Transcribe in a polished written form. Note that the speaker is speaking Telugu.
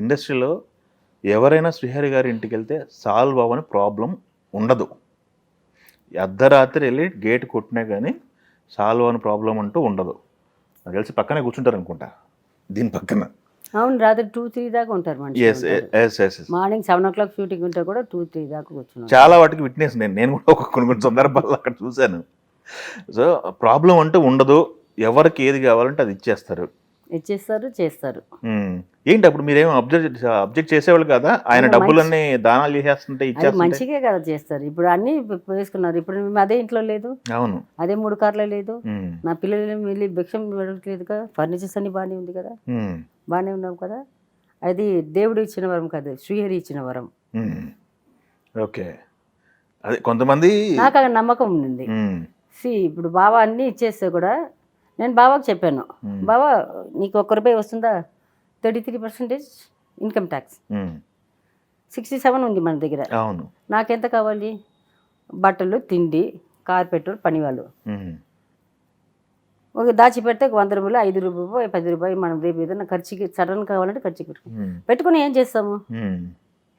ఇండస్ట్రీలో ఎవరైనా శ్రీహరి గారి ఇంటికి వెళ్తే సాల్వ్ అవ్వని ప్రాబ్లం ఉండదు. అర్ధరాత్రి వెళ్ళి గేట్ కొట్టినా కానీ సాల్వ్ అవ్వని ప్రాబ్లం అంటూ ఉండదు. నాకు తెలిసి పక్కనే కూర్చుంటారు అనుకుంటా దీని పక్కన. అవును, రాత్రి 2-3 దాకా ఉంటారు yes yes yes. Morning 7 o'clock shooting ఉంటే కూడా 2-3 దాకా కూర్చున్నాను. చాలా వాటికి విట్నెస్ నేను కూడా కొన్ని సందర్భాల్లో అక్కడ చూశాను. సో ప్రాబ్లం అంటూ ఉండదు, ఎవరికి ఏది కావాలంటే అది ఇచ్చేస్తారు, చేస్తారు. ఏంటి అప్పుడు మీరేమో అబ్జెక్ట్ చేసేవాళ్ళు కదా, ఆయన డబ్బులన్నీ దానాలు చేసేస్తుంటే అది ఇచ్చేస్తుంటే? మంచిగా కదా చేస్తారు. ఇప్పుడు అన్నీ వేసుకున్నారు. ఇప్పుడు మేము అదే ఇంట్లో లేదు, అవును, అదే 3 కార్లో లేదు, నా పిల్లలు వెళ్ళి భిక్షం వెళ్ళట్లేదు కదా, ఫర్నిచర్స్ అన్ని బాగానే ఉంది కదా, బాగానే ఉన్నాం కదా. అది దేవుడు ఇచ్చిన వరం కాదు, శ్రీహరి ఇచ్చిన వరం. ఓకే, అదే కొంతమంది నాకు అక్కడ నమ్మకం ఉంది. ఇప్పుడు బాబా అన్నీ ఇచ్చేస్తే కూడా నేను బాబాకు చెప్పాను, బాబా నీకు ₹1 వస్తుందా, 33% ఇన్కమ్ ట్యాక్స్, 67 ఉంది మన దగ్గర, అవును, నాకెంత కావాలి, బట్టలు, తిండి, కార్పెట్, పనివాళ్ళు, ఒక దాచిపెడితే ₹100, ₹5, ₹10 మనం రేపు ఏదైనా ఖర్చుకి సడన్ కావాలంటే ఖర్చుకి పెట్టుకుని ఏం చేస్తాము.